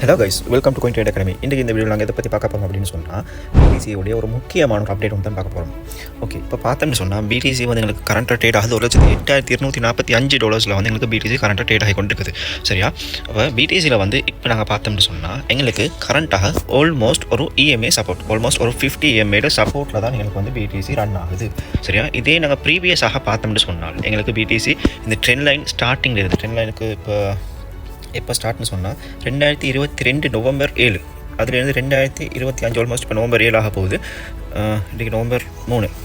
Hello guys, welcome to going trade academy. இன்றைக்கி இந்த வீடியோவில் நாங்கள் எதை பற்றி பார்க்க போகிறோம் அப்படின்னு சொன்னால், பிடிசியோடைய ஒரு முக்கியமான ஒரு அப்டேட் வந்து தான் பார்க்க போகிறோம். ஓகே, இப்போ பார்த்தோம்னு சொன்னால் பிடிசி வந்து எங்களுக்கு கரண்ட்டாக ட்ரேட் ஆகுது $1,8245 வந்து எங்களுக்கு பிடிசி கரண்ட்டாக ட்ரேட் ஆகி கொண்டு இருக்குது. சரியா? அப்போ பிடிசியில் வந்து இப்போ நாங்கள் பார்த்தோம்னு சொன்னால் எங்களுக்கு கரண்ட்டாக ஆல்மோஸ்ட் ஒரு இஎம்ஏ சப்போர்ட், ஆல்மோஸ்ட் ஒரு 50 EMA சப்போர்ட்டில் தான் எங்களுக்கு வந்து பிடிசி ரன் ஆகுது. சரியா? இதே நாங்கள் ப்ரீவியஸாக பார்த்தோம்னு சொன்னால் எங்களுக்கு பிடிசி இந்த ட்ரெண்ட் லைன் ஸ்டார்டிங்கில் இருக்குது. ட்ரெண்ட் லைனுக்கு எப்போ ஸ்டார்ட்னு சொன்னால் 2022 நவம்பர் 7, அதுலேருந்து 2025 ஆல்மோஸ்ட் இப்போ நவம்பர் 7 ஆக போகுது. இன்றைக்கி நவம்பர் 3,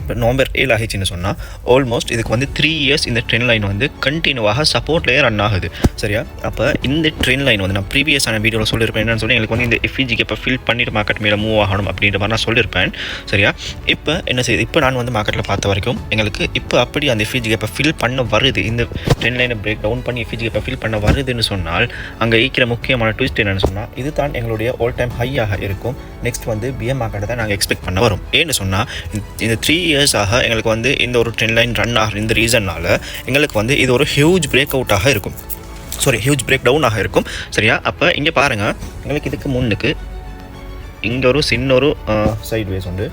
இப்போ நவம்பர் 7 ஆகிடுச்சின்னு சொன்னால் ஆல்மோஸ்ட் இதுக்கு வந்து 3 இயர்ஸ் இந்த ட்ரெண்ட் லைன் வந்து கண்டினியூவாக சப்போர்ட்லேயே ரன் ஆகுது. சரியா? அப்போ இந்த ட்ரெண்ட் லைன் வந்து நான் ப்ரீவியஸான வீடியோவில் சொல்லியிருப்பேன். என்னென்னு சொல்லி எங்களுக்கு வந்து இந்த எஃப்இஜிக்கு இப்போ ஃபில் பண்ணிட்டு மார்க்கெட் மேலே மூவ் ஆகணும் அப்படின்ற மாதிரி நான் சொல்லியிருப்பேன். சரியா? இப்போ என்ன செய்யுது, இப்போ நான் வந்து மார்க்கெட்டில் பார்த்த வரைக்கும் எங்களுக்கு இப்போ அப்படி அந்த எஃப்இஜிக்கு இப்போ ஃபில் பண்ண வருது. இந்த ட்ரெண்ட் லைனை பிரேக் டவுன் பண்ணி எஃப்இஜிக்கு இப்போ ஃபில் பண்ண வருதுன்னு சொன்னால் அங்கே ஈக்கிற முக்கியமான ட்விஸ்ட் என்னென்னு சொன்னால் இது தான் எங்களுடைய ஆல் டைம் ஹையாக இருக்கும். நெக்ஸ்ட் வந்து பிஎம் மார்க்கெட்டை தான் நாங்கள் எக்ஸ்பெக்ட் பண்ண வரும். ஏன்னு சொன்னால் இந்த 3 இயர்ஸாக எங்களுக்கு வந்து இந்த ஒரு ட்ரெண்ட் லைன் ரன் ஆகிற இந்த ரீசன்னால் எங்களுக்கு வந்து இது ஒரு ஹியூஜ் பிரேக் அவுட்டாக இருக்கும். ஹியூஜ் பிரேக் டவுனாக இருக்கும். சரியா? அப்போ இங்கே பாருங்கள், எங்களுக்கு இதுக்கு முன்னுக்கு இங்கே ஒரு சின்ன ஒரு சைட் வேஸ் உண்டு.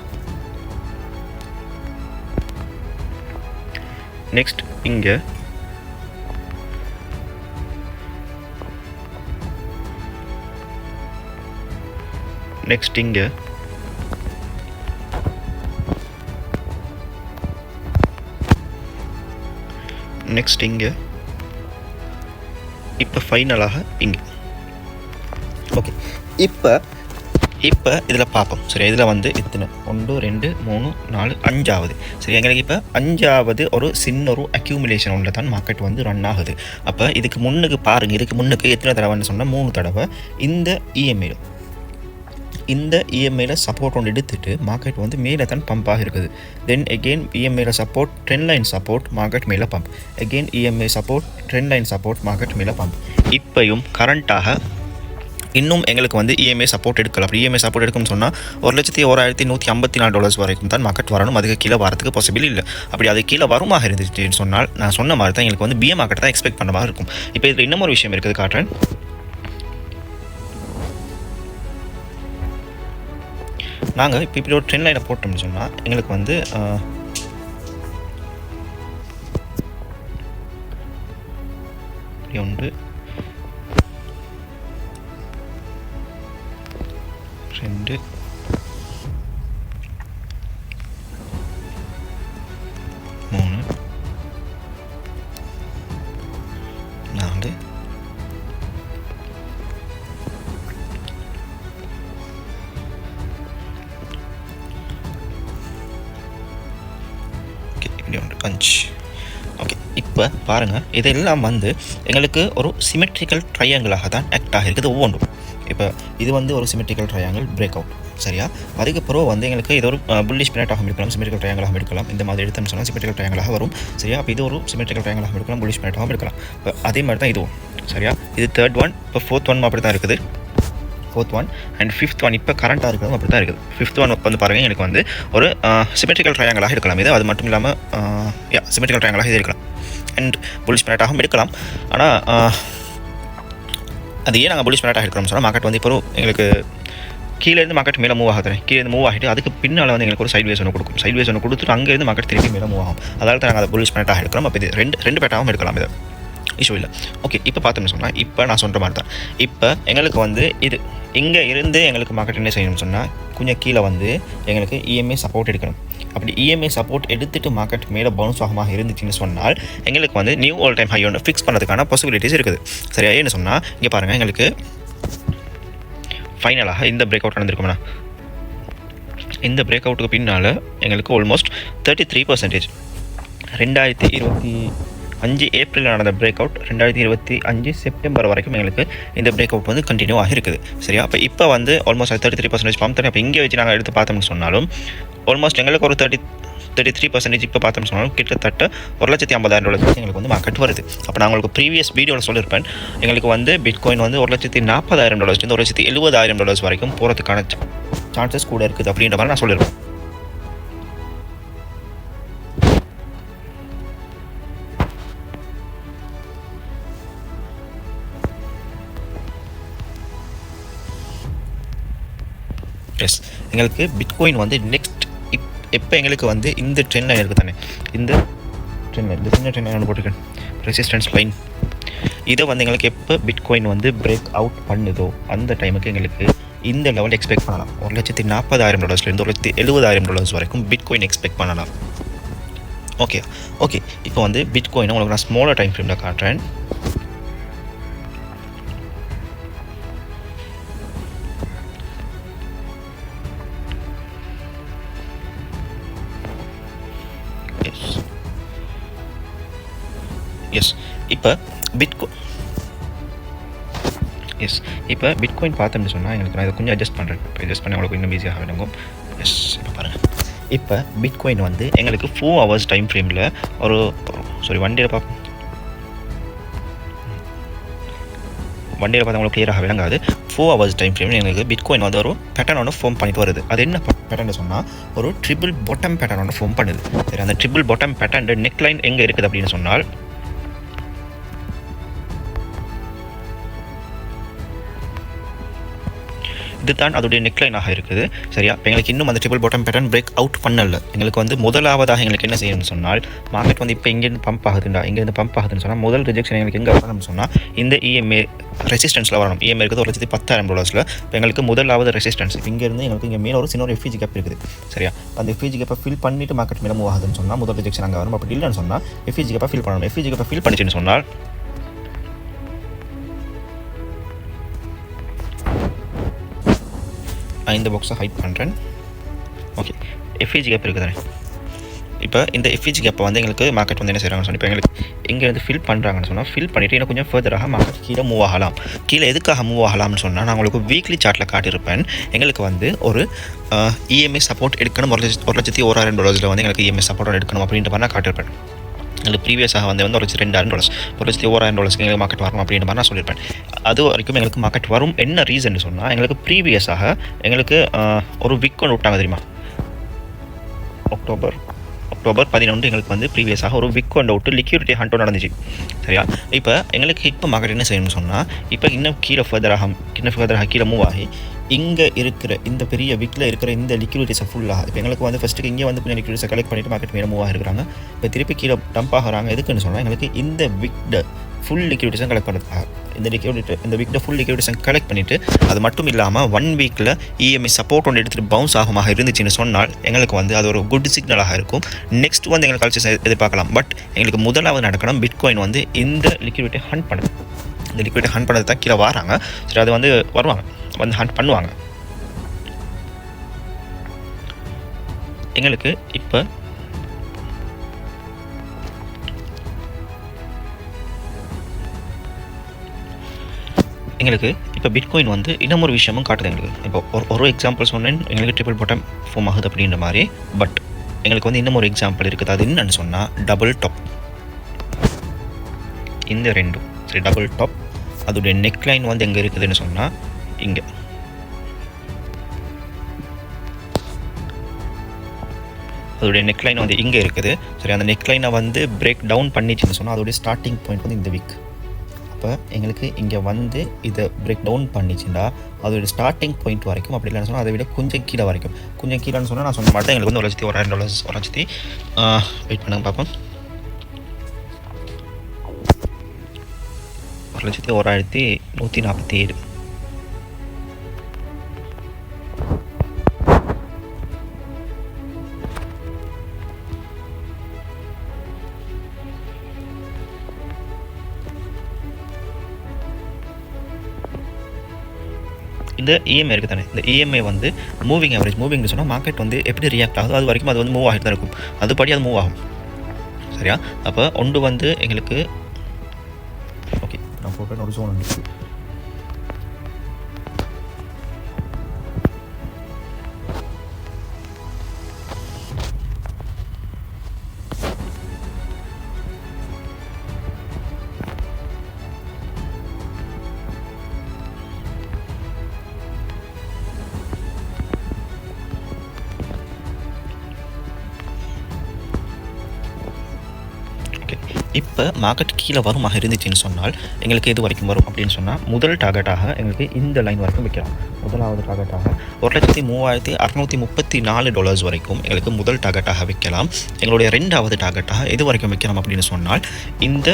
நெக்ஸ்ட் இங்கே நெக்ஸ்ட் இங்கே இப்போ ஃபைனலாக இங்கே. ஓகே, இப்போ இதில் பார்ப்போம். சரி, இதில் வந்து எத்தனை 1 2 3 4 5ஆவது. சரி, எங்களுக்கு இப்போ 5ஆவது ஒரு சின்ன ஒரு அக்யூமுலேஷன் ஒன்று தான் மார்க்கெட் வந்து ரன் ஆகுது. அப்போ இதுக்கு முன்னுக்கு பாருங்கள், இதுக்கு முன்னுக்கு எத்தனை தடவைன்னு சொன்னால் 3 தடவை இந்த இஎம்ஐயில் சப்போர்ட் ஒன்று எடுத்துகிட்டு மார்க்கெட் வந்து மேலே தான் பம்பாக இருக்குது. தென் எகெயின் இஎம்ஐயில் support, trend line support, market மேலே pump, again EMI support, trend line support, market மேலே பம்ப். இப்போயும் கரண்ட்டாக இன்னும் எங்களுக்கு வந்து இஎம்ஐ சப்போர்ட் எடுக்கலாம். அப்படி இஎம்ஐ சப்போர்ட் எடுக்கும்னு சொன்னால் $1,154 வரைக்கும் தான் மார்க்கெட் வரணும். அதுக்கு கீழே வரதுக்கு பாசிபிள் இல்லை. அப்படி அது கீழே வருமாக இருந்துச்சுன்னு சொன்னால் நான் சொன்ன மாதிரி தான் எங்களுக்கு வந்து பிஎம் மார்க்கெட் தான் எக்ஸ்பெக்ட் பண்ண மாதிரி இருக்கும். இப்போ இதில் இன்னும் ஒரு விஷயம் இருக்குது, காட்டுறேன். நாங்கள் இப்போ இப்படி ஒரு ட்ரெண்ட் லைனை போட்டோம்னு சொன்னால் எங்களுக்கு வந்து ஒன்று 2 3 4 5. ஓகே, இப்போ பாருங்கள், இதெல்லாம் வந்து எங்களுக்கு ஒரு சிமெட்ரிக்கல் ட்ரையாங்கிளாக தான் ஆக்ட் ஆகிருக்குது ஒவ்வொன்றும். இப்போ இது வந்து ஒரு சிமெட்ரிக்கல் ட்ரையாங்கிள் பிரேக் அவுட். சரியா? அதுக்கு பிறகு வந்து எங்களுக்கு இது ஒரு புல்லிஷ் பிளாட்டாக இருக்கலாம், சிமெட்ரிக்கல் ட்ரையாங்கிளாக இருக்கலாம். இந்த மாதிரி எடுத்தோம்னு சொன்னால் சிமெட்ரிக்கல் ட்ரையாங்கிளாக வரும். சரியா? அப்போ இது ஒரு சிமெட்ரிக்கல் ட்ரையாங்கிளாக இருக்கலாம், புல்லிஷ் பிளாட்டாகவும் இருக்கலாம். இப்போ அதே மாதிரி தான் இதுவும். சரியா? இது 3rd ஒன், இப்போ 4th ஒன் அப்படி தான் இருக்குது. 4th one and 5th one இப்போ கரண்ட்டாக இருக்கிறதும் அப்படி தான் இருக்குது. 5th ஒன் வந்து பாருங்கள், எனக்கு வந்து ஒரு சிமெட்ரிக்கல் ட்ரையாங்கிளாக இருக்கலாம். இது அது மட்டும் இல்லாமல் சிமெட்ரிக்கல் ட்ரையாங்கிளாக இது இருக்கலாம் அண்ட் புல்லிஷ் பிளாட்டாகவும் எடுக்கலாம். ஆனால் அது ஏன் நாங்கள் புல்லிஷ் பிளாட்டாக எடுக்கிறோம்னு சொன்னால் மார்க்கெட் வந்து இப்போ எங்களுக்கு கீழேருந்து மார்க்கெட் மேலே மூவ் ஆகுது. கீழேருந்து மூவ் ஆகிட்டு அதுக்கு பின்னால் வந்து எங்களுக்கு ஒரு சைட் வேஸ் ஒன்று கொடுக்கும். சைட் வேஸ் ஒன்று கொடுத்துட்டு அங்கேருந்து மார்க்கெட் திருப்பி மேலே மூவ் ஆகும். அதனால தான் நாங்கள் அதை புல்லிஷ் பிளாட்டாக எடுக்கிறோம். அப்போ இது ரெண்டு பேட்டாகவும் எடுக்கலாம். இது இஷ்யூ இல்லை. ஓகே, இப்போ பார்த்தோம்னு சொன்னால் இப்போ நான் சொல்கிற மாதிரி தான் இப்போ எங்களுக்கு வந்து இது இங்கே இருந்து எங்களுக்கு மார்க்கெட் என்ன செய்யணும்னு சொன்னால் கொஞ்சம் கீழே வந்து எங்களுக்கு இஎம்ஐ சப்போர்ட் எடுக்கணும். அப்படி இஎம்ஐ சப்போர்ட் எடுத்துகிட்டு மார்க்கெட் மேலே பவுன்ஸ் ஆகமாக இருந்துச்சுன்னு சொன்னால் எங்களுக்கு வந்து நியூ ஆல் டைம் ஹை ஒன்று ஃபிக்ஸ் பண்ணுறதுக்கான பாசிபிலிட்டிஸ் இருக்குது. சரியா? ஏன்னு சொன்னால் இங்கே பாருங்கள், எங்களுக்கு ஃபைனலாக இந்த பிரேக் அவுட் நடந்திருக்கும்னா இந்த பிரேக் அவுட்டுக்கு பின்னால் எங்களுக்கு ஆல்மோஸ்ட் 33% 2025 ஏப்ரலில் நடந்த பிரேக் அவுட் 2025 செப்டம்பர் வரைக்கும் எங்களுக்கு இந்த பிரேக் அவுட் வந்து கண்டினியூ ஆகிருக்குது. சரியா? அப்போ இப்போ வந்து ஆல்மோஸ்ட் 33% பம்ப் தண்ணி. அப்போ இங்கே வச்சு நாங்கள் எடுத்து பார்த்தோம்னு சொன்னாலும் ஆல்மோஸ்ட் எங்களுக்கு ஒரு 33% இப்போ பார்த்தோம்னு சொன்னாலும் கிட்டத்தட்ட $1,50,000 எங்களுக்கு வந்து மார்க்கெட் வருது. அப்போ நான் உங்களுக்கு ப்ரீவியஸ் வீடியோவில் சொல்லியிருப்பேன், எங்களுக்கு வந்து பிட்காயின் வந்து $1,40,000 $1,70,000 வரைக்கும் போகிறதுக்கான சான்சஸ் கூட இருக்குது அப்படின்ற மாதிரி நான் சொல்லியிருப்பேன். எஸ், எங்களுக்கு பிட்காயின் வந்து நெக்ஸ்ட் எப்போ எங்களுக்கு வந்து இந்த ட்ரெண்ட் லைன் இருக்குது தானே, இந்த ட்ரெண்ட் லைன், இந்த சின்ன ட்ரெண்ட் லைன் போட்டிருக்கேன், ரெசிஸ்டன்ஸ் லைன், இதை வந்து எங்களுக்கு எப்போ பிட்காயின் வந்து பிரேக் அவுட் பண்ணுதோ அந்த டைமுக்கு எங்களுக்கு இந்த லெவல் எக்ஸ்பெக்ட் பண்ணலாம். $1,40,000 $1,70,000 வரைக்கும் பிட்காயின் எக்ஸ்பெக்ட் பண்ணலாம். ஓகே ஓகே, இப்போ வந்து பிட்காயின் உங்களுக்கு நான் ஸ்மாலர் டைம் ஃப்ரேமில் காட்டுறேன். எஸ், இப்போ பிட்காயின் பார்த்தோம்னு சொன்னால் எங்களுக்கு நான் இதை கொஞ்சம் அட்ஜஸ்ட் பண்ணுறேன். இப்போ அட்ஜஸ்ட் பண்ணி உங்களுக்கு இன்னும் ஈஸியாக விளங்கும். எஸ், இப்போ பாருங்கள், இப்போ பிட்காயின் வந்து எங்களுக்கு 4 hours டைம் ஃப்ரேமில் ஒரு வண்டியில் பார்த்தா உங்களுக்கு கிளியராக விளங்காது. 4 hours டைம் ஃப்ரேமில் எங்களுக்கு பிட்காயின் வந்து ஒரு பேட்டர்ன் ஒன்று ஃபார்ம் பண்ணிட்டு வருது. அது என்ன பேட்டர்ன் சொன்னால் ஒரு ட்ரிபிள் பாட்டம் பேட்டர்ன் ஒன்று ஃபார்ம் பண்ணுது. சரி, அந்த ட்ரிபிள் பாட்டம் பேட்டர்ன் நெக்லைன் எங்கே இருக்குது அப்படின்னு சொன்னால் இதுதான் அதோடைய நெக்லைனாக இருக்குது. சரியா, இப்போ எங்களுக்கு இன்னும் அந்த triple bottom pattern break out பண்ணல. எங்களுக்கு வந்து முதலாவதாக எங்களுக்கு என்ன செய்யணும்னு சொன்னால் மார்க்கெட் வந்து இப்போ இங்கேருந்து பம்ப் ஆகுதுன்னு சொன்னால் முதல் ரிஜெக்ஷன் எங்களுக்கு எங்கே வரணும்னு சொன்னால் இந்த இஎம்ஏ ரெசிஸ்டன்ஸில் வரணும். இஎம்ஐ இருக்குது $1,10,000. இப்போ எங்களுக்கு முதலாவது ரெசிஸ்டன்ஸ் இங்கேருந்து எங்களுக்கு இங்கே மேலே ஒரு சின்ன ஒரு எஃப்இஜி கேப் இருக்குது. சரியா, அந்த எஃப்இஜி கேப்பை ஃபில் பண்ணிவிட்டு மார்க்கெட் மேலே மூவ் ஆகுதுன்னு சொன்னால் முதல் ரிஜெக்ஷன் அங்கே வரும். அப்படி இல்லைன்னு சொன்னால் எஃப்இஜி கேப்பை ஃபில் பண்ணணும். எஃப்இஜி கேப்பை ஃபில் பண்ணிச்சுன்னு சொன்னால் இந்த பாக்ஸை ஹைட் பண்ணுறேன். ஓகே, எஃப்இஜி கேப் இருக்குது தானே. இப்போ இந்த எஃப்இஜி கேப்பை வந்து எங்களுக்கு மார்க்கெட் வந்து என்ன செய்கிறாங்கன்னு சொன்னால் இப்போ எங்களுக்கு இங்கேருந்து ஃபில் பண்ணுறாங்கன்னு சொன்னால் ஃபில் பண்ணிவிட்டு இன்னும் கொஞ்சம் ஃபர்தராக மார்க்கெட் கீழே மூவ் ஆகலாம். கீழே எதுக்காக மூவ் ஆகலாம்னு சொன்னால் நான் உங்களுக்கு வீக்லி சார்ட்டில் காட்டியிருப்பேன். எங்களுக்கு வந்து ஒரு இஎம்ஐ சப்போர்ட் எடுக்கணும், $1,01,000 வந்து எங்களுக்கு இஎம்ஐ சப்போர்ட் எடுக்கணும் அப்படின்ற மாதிரி நான் காட்டியிருப்பேன். எங்களுக்கு ப்ரீவியஸாக வந்து $2,200 $1,01,000 எங்களுக்கு மார்க்கெட் வரும் அப்படின்ற மாதிரி நான் சொல்லியிருப்பேன். அது வரைக்கும் எங்களுக்கு மார்க்கெட் வரும். என்ன ரீசன் சொன்னால் எங்களுக்கு ப்ரீவியஸாக எங்களுக்கு ஒரு விக் ஒன்று விட்டாங்க தெரியுமா, அக்டோபர் 11 எங்களுக்கு வந்து ப்ரீவியஸாக ஒரு விக் ஒன்று விட்டு லிக்யூரிட்டி ஹண்ட்டும் நடந்துச்சு. சரியா, இப்போ எங்களுக்கு இப்போ மார்க்கெட் என்ன செய்யணும்னு சொன்னால் இப்போ இன்னும் ஃபர்தராக கீழே மூவ் ஆகி இங்கே இருக்கிற இந்த பெரிய விக்கில் இருக்கிற இந்த லிக்யூரிட்டிஸை ஃபுல்லாக இப்போ எங்களுக்கு வந்து ஃபஸ்ட்டுக்கு இங்கே வந்து கொஞ்சம் லிக்யூரிட்டிஸை கலெக்ட் பண்ணிவிட்டு மார்க்கெட் மேலே மூவ் ஆகிருக்கிறாங்க. இப்போ திருப்பி கீழே டம்ப் ஆகிறாங்க. எதுக்குன்னு சொன்னால் எங்களுக்கு இந்த விக்ட ஃபுல் லிக்யூரிட்டிஸும் கலெக்ட் பண்ணுறதுக்காக இந்த விக்ட ஃபுல் லிக்யூரிட்டிஸும் கலெக்ட் பண்ணிவிட்டு அது மட்டும் இல்லாமல் 1 வீக்கில் இஎம்ஐ சப்போர்ட் ஒன்று எடுத்துகிட்டு பவுன்ஸ் ஆகுமாக இருந்துச்சுன்னு சொன்னால் எங்களுக்கு வந்து அது ஒரு குட் சிக்னலாக இருக்கும். நெக்ஸ்ட் வந்து எங்களுக்கு கல்ச்சர்ஸ் எதிர்பார்க்கலாம். பட் எங்களுக்கு முதலாவது நடக்கணும் பிட்காயின் வந்து இந்த லிக்யூரிட்டி ஹண்ட் பண்ணுது. இந்த லிக்யூரிட்டி ஹண்ட் பண்ணது தான் கீழே வராங்க. சரி, அது வந்து வருவாங்க, வந்து ஹண்ட் பண்ணுவாங்க. எங்களுக்கு இப்போ பிட்காயின் வந்து இன்னும் ஒரு விஷயமும் காட்டுது எங்களுக்கு. இப்போ ஒரு எக்ஸாம்பிள் சொன்னேன், எங்களுக்கு ட்ரிபிள் பாட்டம் ஃபார்ம் ஆகுது அப்படின்ற மாதிரி. பட் எங்களுக்கு வந்து இன்னும் ஒரு எக்ஸாம்பிள் இருக்குது. அது என்னன்னு சொன்னால் டபுள் டாப். இந்த ரெண்டும் சரி, டபுள் டாப் அதோடைய நெக்லைன் வந்து எங்கே இருக்குதுன்னு சொன்னால் இங்கே அதோடைய நெக்லைன் வந்து இங்கே இருக்குது. சரி, அந்த நெக்லைனை வந்து பிரேக் டவுன் பண்ணிச்சுன்னு சொன்னால் அதோடைய ஸ்டார்டிங் பாயிண்ட் வந்து இந்த வீக். அப்போ எங்களுக்கு இங்கே வந்து இதை பிரேக் டவுன் பண்ணிச்சுன்னா அதோடைய ஸ்டார்டிங் பாயிண்ட் வரைக்கும், அப்படி இல்லைன்னு சொன்னால் அதை விட கொஞ்சம் கீழே வரைக்கும். கொஞ்சம் கீழேன்னு சொன்னால் நான் சொன்ன மாதிரி எங்களுக்கு வந்து $1,01,000 வெயிட் பண்ணுங்க பார்ப்போம். $1,01,147. இந்த இஎம்ஐ இருக்குது தானே, இந்த இஎம்ஐ வந்து மூவிங்னு சொன்னால் மார்க்கெட் வந்து எப்படி ரியாக்ட் ஆகுது அது வரைக்கும் அது வந்து மூவ் ஆகிட்டு தான் இருக்கும். அதுபடி அது மூவ் ஆகும். சரியா, அப்போ ஒன்று வந்து எங்களுக்கு ஓகே நான் போட்டு ஒரு ஜோன் இருக்குது. இப்போ மார்க்கெட் கீழே வருமாக இருந்துச்சுன்னு சொன்னால் எங்களுக்கு எது வரைக்கும் வரும் அப்படின்னு சொன்னால் முதல் டார்கெட்டாக எங்களுக்கு இந்த லைன் வரைக்கும் வைக்கலாம். முதலாவது டார்கெட்டாக $1,3634 வரைக்கும் எங்களுக்கு முதல் டார்கெட்டாக வைக்கலாம். எங்களுடைய ரெண்டாவது டார்கெட்டாக எது வரைக்கும் வைக்கலாம் அப்படின்னு சொன்னால் இந்த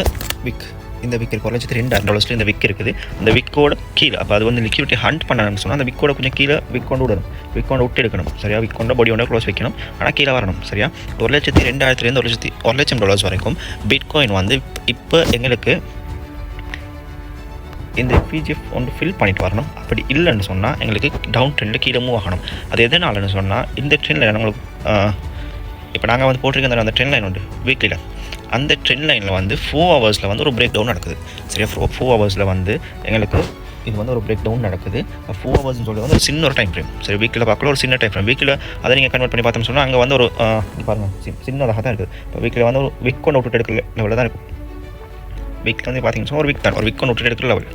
விக் இருக்குது $1,02,000 இந்த விக் இருக்குது. அந்த விக்கோட கீழே அப்போ அது வந்து லிக்விடிட்டி ஹண்ட் பண்ணணும்னு சொன்னால் அந்த விக்கோட கொஞ்சம் கீழே விக்கொண்டு விடணும், விக்கொண்டு விட்டு எடுக்கணும் சரியா. விக்கொண்ட பாடி ஒன்று க்ளோஸ் வைக்கணும், ஆனால் கீழே வரணும் சரியா. $1,02,000 $1,00,000 வரைக்கும் பிட்காயின் வந்து இப்போ எங்களுக்கு இந்த பிஜிஎஃப் வந்து ஃபில் பண்ணிட்டு வரணும். அப்படி இல்லைன்னு சொன்னால் எங்களுக்கு டவுன் ட்ரெண்டில் கீழே மூவ் ஆகணும். அது எதனாலன்னு சொன்னால் இந்த ட்ரெண்டில் உங்களுக்கு இப்போ நாங்கள் வந்து போட்டிருக்க அந்த ட்ரெண்ட் லைன் உண்டு வீக்லியில், அந்த ட்ரெண்ட் லைனில் வந்து 4 ஹவர்ஸில் வந்து ஒரு பிரேக் டவுன் நடக்குது சரியா. 4 ஹவர்ஸில் வந்து எங்களுக்கு இது வந்து ஒரு பிரேக் டவுன் நடக்குது. 4 ஹவர்ஸ்னு சொல்லி வந்து ஒரு சின்ன ஒரு டைம் ஃப்ரேம் சரி. வீக்கில் பார்க்கல ஒரு சின்ன டைம் ஃப்ரேம். வீக்கில் அதை நீங்கள் கன்வெர்ட் பண்ணி பார்த்தோம்னு சொன்னால் அங்கே வந்து ஒரு பாருங்கள் சின்னதாக தான் இருக்குது. இப்போ வீக்கில் வந்து ஒரு விக் கொண்டு விட்டுட்டு எடுக்கிற லெவலில் தான் இருக்கும். வீக்கில் வந்து பார்த்தீங்கன்னா ஒரு விக் தான், ஒரு விக் கொண்டு விட்டுட்டு எடுக்கிற லெவல்.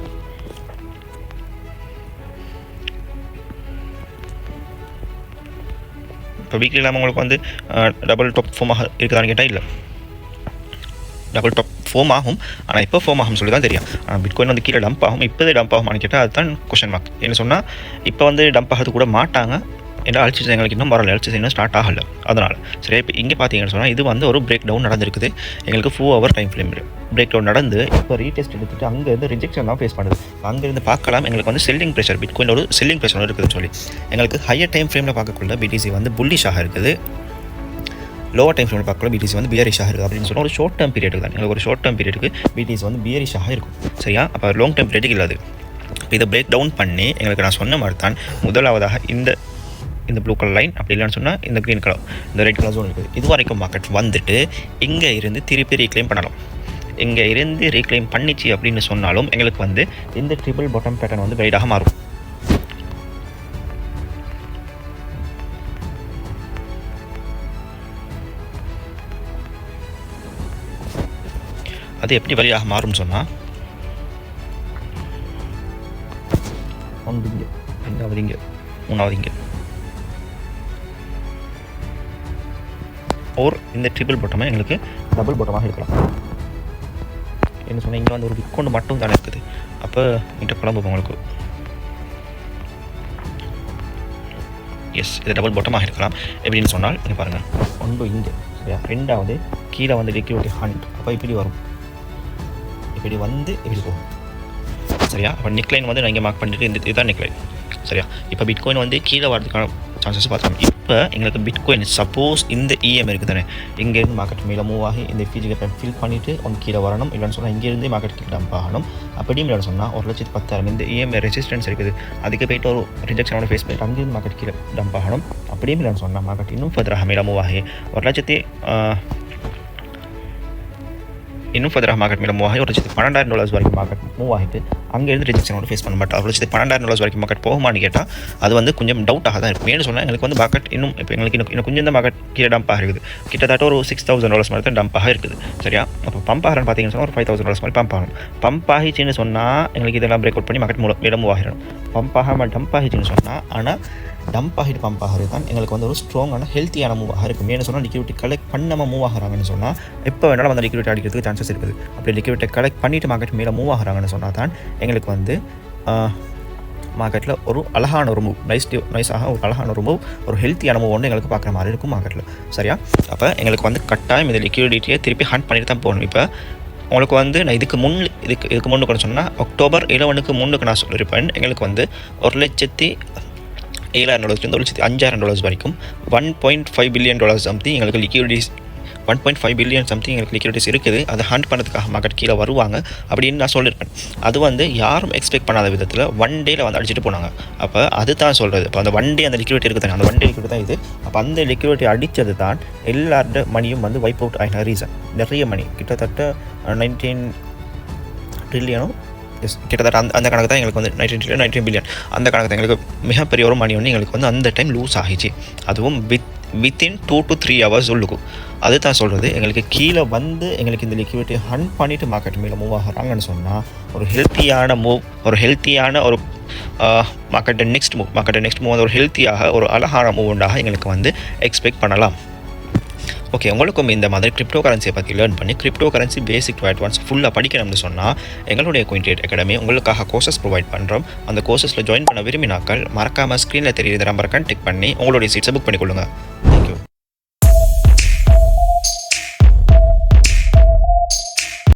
இப்போ வீக்லி இல்லாமல் உங்களுக்கு வந்து டபுள் டாப் ஃபார்மாக இருக்குதான்னு கேட்டால் இல்லை, டபுள் டாப் ஃபார்ம் ஆகும். ஆனால் இப்போ ஃபார்ம் ஆகும் சொல்லி தான் தெரியும். ஆனால் பிட்காயின் வந்து கீழே டம்ப் ஆகும். இப்போதே டம்ப் ஆகுமான்னு கேட்டால் அதுதான் கொஷன் மார்க். என்ன சொன்னால் இப்போ வந்து டம்ப் ஆகிறது கூட மாட்டாங்க, ஏன்னா அழிச்சு எங்களுக்கு இன்னும் வரல, அழிச்சு இன்னும் ஸ்டார்ட் ஆகலை. அதனால் சரி. இப்போ இங்கே பார்த்தீங்கன்னு சொன்னால் இது வந்து ஒரு பிரேக் டவுன் நடந்திருக்குது. எங்களுக்கு 4 hour time frame break down நடந்து இப்போ ரீடெஸ்ட் எடுத்துகிட்டு அங்கேருந்து ரிஜெக்ஷன் தான் ஃபேஸ் பண்ணுது. அங்கேருந்து பார்க்கலாம் எங்களுக்கு வந்து செல்லிங் ப்ரெஷர், பிட்காயின் ஒரு செல்லிங் ப்ரெஷர் இருக்குதுன்னு சொல்லி. எங்களுக்கு ஹையர் டைம் ஃப்ரேமில் பார்க்கக்குள்ள பிடிசி வந்து புல்லிஷாக இருக்குது, லோவர் டைம் ஃப்ரேமில் பார்க்கல பிடிசி வந்து பியரிஷாக இருக்குது அப்படின்னு சொன்னால் ஒரு ஷார்ட் டேர்ம் பீரியட் தான். எங்களுக்கு ஒரு ஷார்ட் டேர்ம் பீரியடுக்கு பிடிசி வந்து பியரிஷாக இருக்கும் சரியா. அப்போ லாங் டேர்ம் பீரியடுக்கு இல்லாது. இப்போ இதை பிரேக் டவுன் பண்ணி எங்களுக்கு நான் சொன்ன மாதிரி தான் முதலாவதாக இந்த ப்ளூ கலர் லைன், அப்படி இல்லைன்னு சொன்னால் இந்த க்ரீன் கலர், இந்த ரெட் கலர் ஜோன் இருக்குது. இது வரைக்கும் மார்க்கெட் வந்துட்டு இங்கே இருந்து திருப்பி ரீக்ளைம் பண்ணலாம். இங்கே இருந்து ரீக்ளைம் பண்ணிச்சு அப்படின்னு சொன்னாலும் எங்களுக்கு வந்து இந்த ட்ரிபிள் பாட்டம் பேட்டர்ன் வந்து வெயிட்டாக மாறும். அது எப்படி வழியாக மாறும்னு சொன்னால் ஒன்று இங்கே, ரெண்டாவது இங்கே, மூணாவது இங்கே, ஓர் இந்த ட்ரிபிள் பாட்டமாக எங்களுக்கு டபுள் பாட்டமாக இருக்கலாம். என்ன சொன்னால் இங்கே வந்து ஒரு விக்கொண்டு மட்டும் தானே இருக்குது. அப்போ இங்கே குழம்பு உங்களுக்கு எஸ் இது டபுள் பாட்டமாக இருக்கலாம். எப்படின்னு சொன்னால் இங்கே பாருங்கள், ஒன்று இங்கே சரியா, ரெண்டாவது கீழே வந்து லிக்விடிட்டி ஹண்ட். அப்போ இப்படி வரும், இப்படி வந்து இப்படி போகும் சரியா. அப்போ நெக்லைன் வந்து நான் இங்கே மார்க் பண்ணிட்டு இந்த இதுதான் நெக்லைன் சரியா. இப்போ பிட்காயின் வந்து கீழே வரதுக்கான சான்சஸ் பார்த்தோம். இப்போ எங்களுக்கு பிட்காயின் சப்போஸ் இந்த இஎம் இருக்குது தானே, இங்கேருந்து மார்க்கெட் மேலே மூவ் ஆகி இந்த ஃபிஜி கேப்பை ஃபில் பண்ணிவிட்டு ஒன்று கீழே வரணும். இல்லைன்னு சொன்னால் இங்கேருந்து மார்க்கெட் கீழே டம்ப் ஆகணும். அப்படியும் இல்லைன்னு சொன்னால் 1,10,000 இந்த இஎம்ஐ ரெசிஸ்டன்ஸ் இருக்குது, அதுக்கு போய்ட்டு ஒரு ரிஜெக்ஷனோட ஃபேஸ் பண்ணிட்டு அங்கேருந்து மார்க்கெட் கீழே டம்ப் ஆகணும். அப்படியும் இல்லைன்னு சொன்னால் மார்க்கெட் இன்னும் ஃபர்தராக மேலே மூவ் ஆகி இன்னும் ஃபர்தராக மார்க்கெட் மேலே மூவ் ஆகி $1,12,000 வரைக்கும் மார்க்கெட் மூவ் ஆகிட்டு அங்கேருந்து ரிஜெக்ஷனோட ஃபேஸ் பண்ண மாட்டோம். $1,12,000 வரைக்கும் மார்க்கெட் போகுமான்னு கேட்டால் அது வந்து கொஞ்சம் டவுட்டாக தான் இருக்கும். ஏன்னு சொன்னால் எங்களுக்கு வந்து மார்க்கெட் இன்னும் இப்போ எங்களுக்கு இன்னும் கொஞ்சம் தான் மார்க்கெட் கீழே டம்ப் ஆகிருக்குது. கிட்டத்தட்ட ஒரு $6,000 மாதிரி தான் டம்ப் ஆக இருக்குது சரியா. அப்போ பம்ப் ஆகிறன்னு பார்த்தீங்கன்னு சொன்னால் ஒரு $5,000 மாதிரி பம்ப் ஆகணும். பம்ப் ஆகிச்சுன்னு சொன்னால் எங்களுக்கு இதெல்லாம் பிரேக் அவுட் பண்ணி மார்க்கெட் மேலே மூவ் ஆகிடணும். பம்ப் ஆகாமல் டம்ப் ஆகிச்சுன்னு சொன்னால், ஆனால் டம்ப் ஆகிட்டு பம்ப் ஆகிறது தான் எங்களுக்கு வந்து ஒரு ஸ்ட்ராங்கான ஹெல்த்தியான மூவாக இருக்கும். ஏன்னு சொன்னால் லிக்விடிட்டி கலெக்ட் பண்ணாமல் மூவ் ஆகிறாங்கன்னு சொன்னால் எப்போ வேணாலும் வந்து லிக்விடிட்டி அடிக்கிறதுக்கு சான்சஸ் இருக்குது. அப்படி லிக்விடிட்டி கலெக்ட் பண்ணிவிட்டு மார்க்கெட் மேலே மூவ் ஆகிறாங்கன்னு சொன்னால் தான் எங்களுக்கு வந்து மார்க்கெட்டில் ஒரு அழகான ஒரு மூவ், நைஸாக ஒரு அழகான ஒரு மூவ், ஒரு ஹெல்த்தியான மூவ் ஒன்று எங்களுக்கு பார்க்குற மாதிரி இருக்கும் மார்க்கெட்டில் சரியா. அப்போ எங்களுக்கு வந்து கட்டாயம் இந்த லிக்விடிட்டியை திருப்பி ஹண்ட் பண்ணிட்டு தான் போகணும். இப்போ உங்களுக்கு வந்து நான் இதுக்கு முன்னுக்கு சொன்னால் October 11க்கு முன்னுக்கு நான் சொல்லியிருப்பேன். எங்களுக்கு வந்து $1,07,000 $1,05,000 வரைக்கும் $1.5 பில்லியன் சம்திங் எங்களுக்கு லிக்விடிட்டிஸ் 1.5 பில்லியன் சம்திங் எங்களுக்கு லிக்விடிட்டிஸ் இருக்குது. அதை ஹண்ட் பண்ணுறதுக்காக மார்க்கெட் கீழே வருவாங்க அப்படின்னு நான் சொல்லியிருப்பேன். அது வந்து யாரும் எக்ஸ்பெக்ட் பண்ணாத விதத்தில் 1 டேயில் வந்து அடிச்சுட்டு போனாங்க. அப்போ அது தான் சொல்கிறது. இப்போ அந்த 1 டே அந்த லிக்விடிட்டி இருக்குது, அந்த 1 டே லிக்விடிட்டி தான் இது. அப்போ அந்த லிக்விடிட்டி அடித்தது தான் எல்லாரோட மணியும் வந்து வைப் அவுட் ஆகின ரீசன். நிறைய மணி கிட்டத்தட்ட 19 ட்ரில்லியனும் கிட்டத்தட்ட அந்த கணக்கு தான் எங்களுக்கு வந்து 19 பில்லியன் அந்த கணக்கு தான் எங்களுக்கு மிகப்பெரிய ஒரு மணி ஒன்று எங்களுக்கு வந்து அந்த டைம் லூஸ் ஆகிச்சு. அதுவும் வித்தின் 2 to 3 ஹவர்ஸ் உள்ளுக்கும். அதுதான் சொல்கிறது. எங்களுக்கு கீழே வந்து எங்களுக்கு இந்த லிக்விடிட்டி ஹண்ட் பண்ணிவிட்டு மார்க்கெட் மேலே மூவ் ஆகிறாங்கன்னு சொன்னால் ஒரு ஹெல்த்தியான மூவ், ஒரு மார்க்கெட்டை நெக்ஸ்ட் மூவ் வந்து ஒரு ஹெல்த்தியாக ஒரு அழகான மூவ் உண்டாக எங்களுக்கு வந்து எக்ஸ்பெக்ட் பண்ணலாம். ஓகே, உங்களுக்கும் இந்த மாதிரி கிரிப்டோ கரன்சியை பற்றி லேர்ன் பண்ணி crypto currency basic to advance ஃபுல்லாக படிக்கணும்னு சொன்னால் எங்களுடைய CoinTrade அகாடமி உங்களுக்காக கோர்சஸ் ப்ரொவைட் பண்ணுறோம். அந்த கோர்சஸில் ஜாயின் பண்ண விரும்பினாக்கள் மறக்காமல் ஸ்க்ரீனில் தெரியுற நம்பரை கான்டெக்ட் பண்ணி உங்களுடைய சீட்ஸை புக் பண்ணிக்கொள்ளுங்கள்.